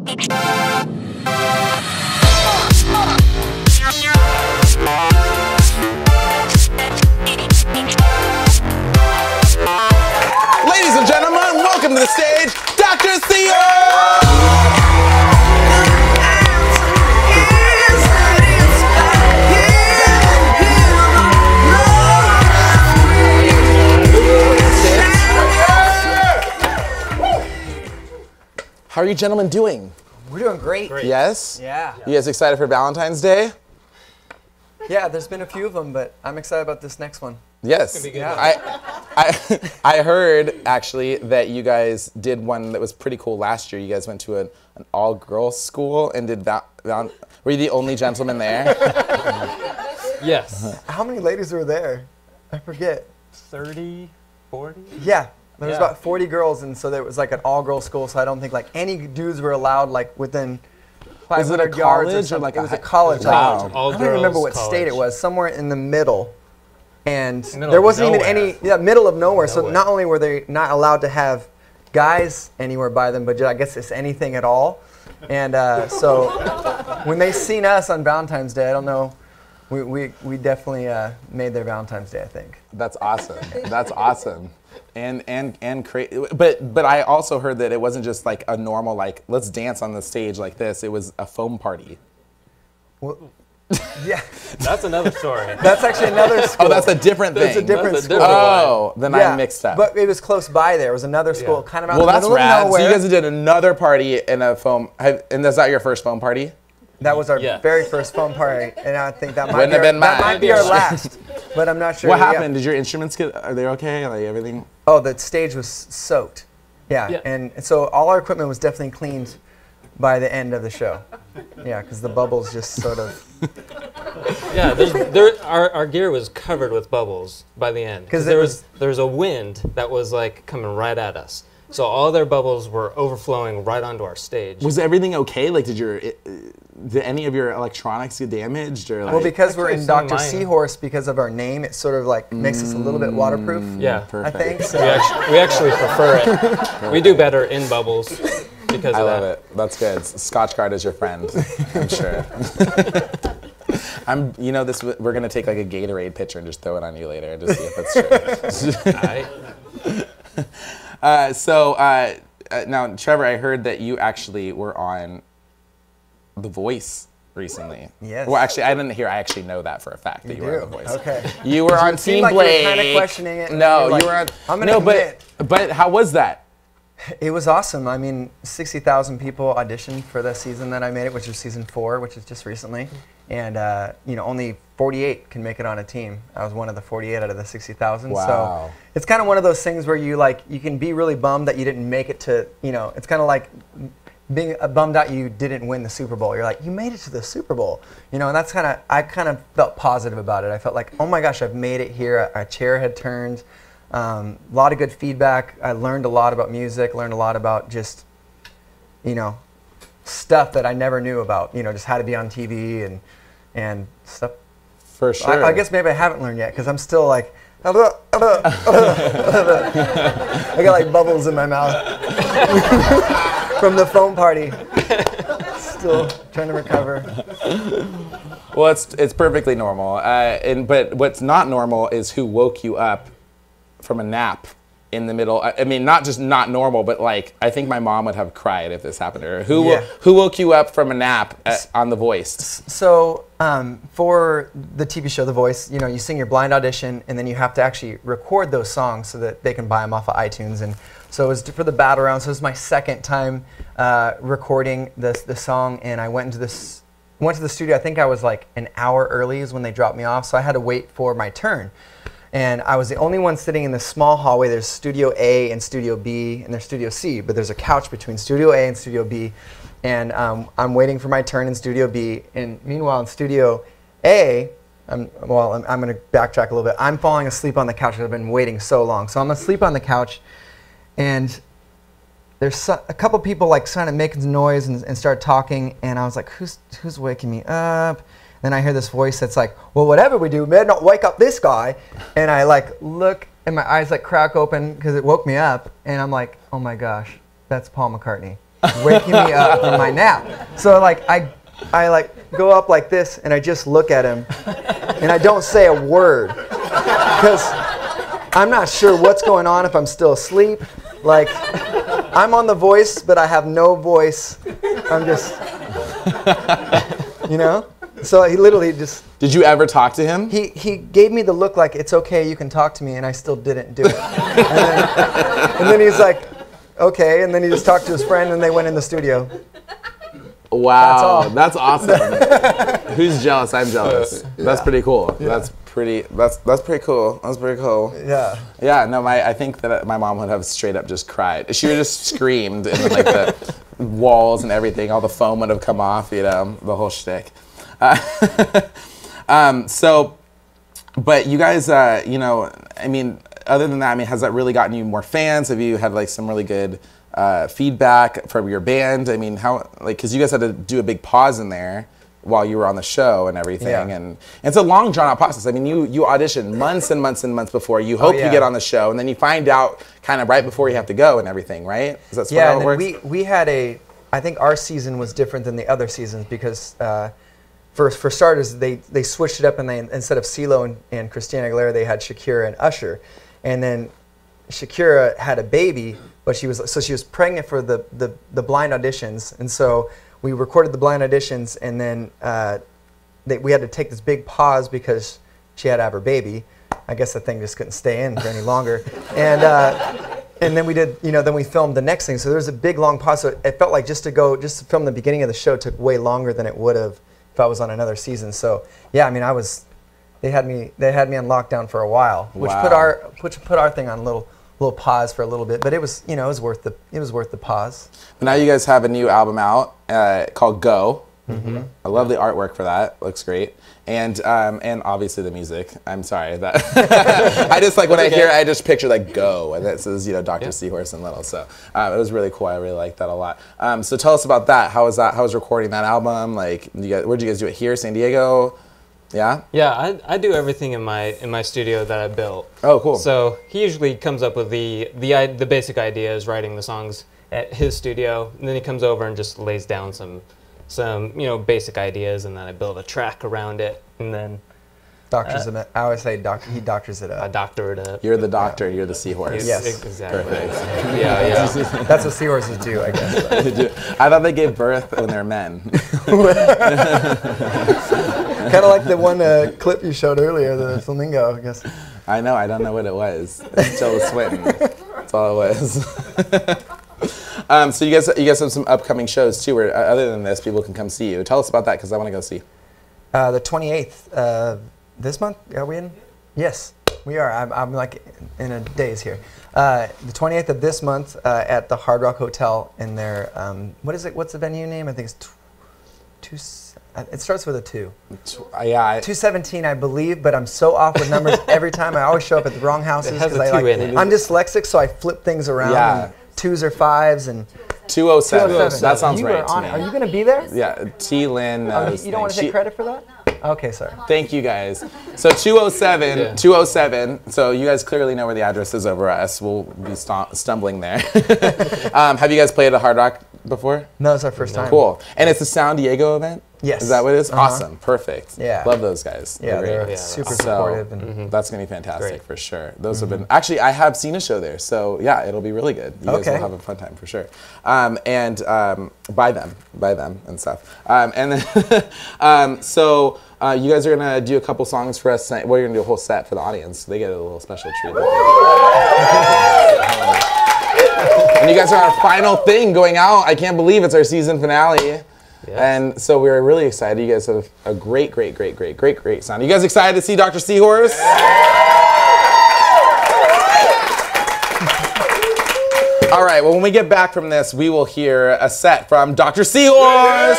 Ladies and gentlemen, welcome to the stage, Dr. Seahorse! How are you gentlemen doing? We're doing great. Yes? Yeah. You guys excited for Valentine's Day? Yeah, there's been a few of them, but I'm excited about this next one. Yes. I heard actually that you guys did one that was pretty cool last year. You guys went to an all-girls school and did were you the only gentleman there? Yes. How many ladies were there? I forget. 30, 40? Yeah. There was about 40 girls, and so there was like an all-girls school, so I don't think like any dudes were allowed like within 500 yards or something. It was a college. Wow. I don't even remember what state it was, somewhere in the middle. And Middle there of wasn't even nowhere. any, middle of nowhere. So not only were they not allowed to have guys anywhere by them, but I guess it's anything at all. And so when they seen us on Valentine's Day, I don't know, we definitely made their Valentine's Day, I think. That's awesome. That's awesome. And crazy. But I also heard that it wasn't just like a normal like let's dance on the stage like this. It was a foam party. Well, yeah. That's another story. That's actually another school. Oh, that's a different thing. It's a different That's a school. different Oh, then Yeah, I mixed up. But it was close by there. It was another school, kind of out Well, in the that's middle rad. of nowhere. So you guys did another party in a foam, and that's not your first foam party? That was our Yeah. very first phone party, and I think that Wouldn't have been that mine. might be our last, but I'm not sure. What Yeah. happened? Did your instruments are they okay? Like everything? Oh, the stage was soaked. Yeah, Yeah. And so all our equipment was definitely cleaned by the end of the show. Yeah, because the bubbles just sort of. Yeah, our gear was covered with bubbles by the end. 'Cause there was a wind that was like coming right at us. So all their bubbles were overflowing right onto our stage. Was everything okay? Like, did any of your electronics get damaged or like? Well, because we're Actually, in some of Dr. mine- Seahorse, because of our name, it sort of like makes us a little bit waterproof. Yeah, I think so. we actually prefer it. We do better in bubbles because I of love that. it. That's good. Scotch Guard is your friend, I'm sure. We're gonna take like a Gatorade pitcher and just throw it on you later and just see if it's true. Now, Trevor, I heard that you actually were on The Voice recently. Yes. Well, actually, I didn't hear. I actually know that for a fact that you were on The Voice. Okay. You were on Team seemed like you were Blake. kinda questioning it, and No, you're like, you were on. I'm gonna no, admit. but how was that? It was awesome. I mean, 60,000 people auditioned for the season that I made it, which was season 4, which is just recently. And, only 48 can make it on a team. I was one of the 48 out of the 60,000. Wow. So it's kind of one of those things where you can be really bummed that you didn't make it to, it's kind of like being bummed out you didn't win the Super Bowl. You're like, you made it to the Super Bowl. And that's I kind of felt positive about it. I felt like, oh my gosh, I've made it here. A chair had turned. A lot of good feedback. I learned a lot about music, learned a lot about just, stuff that I never knew about, just how to be on TV and stuff. For sure. I guess maybe I haven't learned yet because I'm still like, I got like bubbles in my mouth from the foam party. Still trying to recover. Well, it's perfectly normal. But what's not normal is who woke you up from a nap in the middle. I mean, not just not normal, but like I think my mom would have cried if this happened to her. Who woke you up from a nap on The Voice? So for the TV show The Voice, you sing your blind audition, and then you have to actually record those songs so that they can buy them off of iTunes. And so it was for the battle round. So it was my second time recording the song, and I went to the studio. I think I was like an hour early is when they dropped me off, so I had to wait for my turn. And I was the only one sitting in this small hallway. There's Studio A and Studio B, and there's Studio C, but there's a couch between Studio A and Studio B. And I'm waiting for my turn in Studio B. And meanwhile, in Studio A, I'm going to backtrack a little bit. I'm falling asleep on the couch because I've been waiting so long. So I'm asleep on the couch, and there's a couple people like trying to make noise and start talking. And I was like, who's waking me up? Then I hear this voice that's like, well, whatever we do, better not wake up this guy. And I like look, and my eyes like crack open because it woke me up. And I'm like, oh my gosh, that's Paul McCartney. waking me up from my nap. So like I like go up like this and I just look at him and I don't say a word because I'm not sure what's going on if I'm still asleep. Like I'm on The Voice, but I have no voice. I'm just, you know? So he literally just... Did you ever talk to him? He gave me the look like, it's okay, you can talk to me, and I still didn't do it. And then he's like, okay, and then he just talked to his friend, and they went in the studio. Wow, that's awesome. Who's jealous? I'm jealous. That's pretty cool. Yeah. That's pretty cool. That's pretty cool. Yeah. Yeah, no, I think that my mom would have straight up just cried. She would have just screamed, and then, like the walls and everything, all the foam would have come off, you know, the whole shtick. But you guys, you know, I mean, other than that, I mean, has that really gotten you more fans? Have you had like some really good feedback from your band? I mean, how, like, because you guys had to do a big pause in there while you were on the show and everything, yeah. and it's a long, drawn-out process. I mean, you audition months and months and months before. You hope you get on the show, and then you find out kind of right before you have to go and everything, right? Is that how it works? We had I think our season was different than the other seasons because for starters, they switched it up, and they instead of CeeLo and Christina Aguilera, they had Shakira and Usher, and then Shakira had a baby, but she was pregnant for the blind auditions, and so we recorded the blind auditions, and then we had to take this big pause because she had to have her baby. I guess the thing just couldn't stay in for any longer, and then we did, you know, then we filmed the next thing. So there was a big long pause. So it felt like just to film the beginning of the show took way longer than it would have if I was on another season. So yeah, I mean, they had me on lockdown for a while, which put our thing on a little pause for a little bit, but it was, you know, it was worth the pause. But now you guys have a new album out called Go. Mm-hmm. I love the artwork for that. Looks great. And obviously the music. I'm sorry that I just like when I hear it, I just picture like Go, and it says, you know, Dr. Seahorse in little. So it was really cool. I really liked that a lot. So tell us about that. How was that? How was recording that album? Like, where'd you guys do it? Here, San Diego? Yeah. Yeah, I do everything in my studio that I built. Oh, cool. So he usually comes up with the basic ideas, writing the songs at his studio, and then he comes over and just lays down some you know, basic ideas, and then I build a track around it, and then doctors it. I always say he doctors it up. I doctor it up. You're the doctor. You're the seahorse. Yes, exactly. Perfect. Yeah. That's what seahorses do, I guess. I thought they gave birth when they're men. Kind of like the one clip you showed earlier, the flamingo, I guess. I know. I don't know what it was. It's Tilda Swinton. That's all it was. So you guys have some upcoming shows too, where other than this, people can come see you. Tell us about that, because I want to go see. The 28th this month. Are we in? Yes, we are. I'm like in a daze here. The 28th of this month at the Hard Rock Hotel in their what is it? What's the venue name? I think it's it starts with a 2. Yeah. 217, I believe, but I'm so off with numbers every time. I always show up at the wrong houses because I'm dyslexic, so I flip things around. Yeah. 2s or 5s and 207. That sounds right to me. Are you going to be there? Yeah, T. Lynn. You don't want to take credit for that? Okay, sorry. Thank you guys. So 207, 207. So you guys clearly know where the address is over us. We'll be stumbling there. Have you guys played at Hard Rock before? No, it's our first time. Cool. And it's a San Diego event? Yes. Is that what it is? Awesome. Perfect. Yeah. Love those guys. Yeah, they're super supportive. And that's going to be fantastic for sure. Those have been, actually, I have seen a show there. So yeah, it'll be really good. You guys will have a fun time for sure. And buy them and stuff. And then, so you guys are going to do a couple songs for us tonight. Well, you're going to do a whole set for the audience. So they get a little special treat. And you guys are our final thing going out. I can't believe it's our season finale. Yes. And so we're really excited. You guys have a great sound. You guys excited to see Dr. Seahorse? All right, well, when we get back from this, we will hear a set from Dr. Seahorse.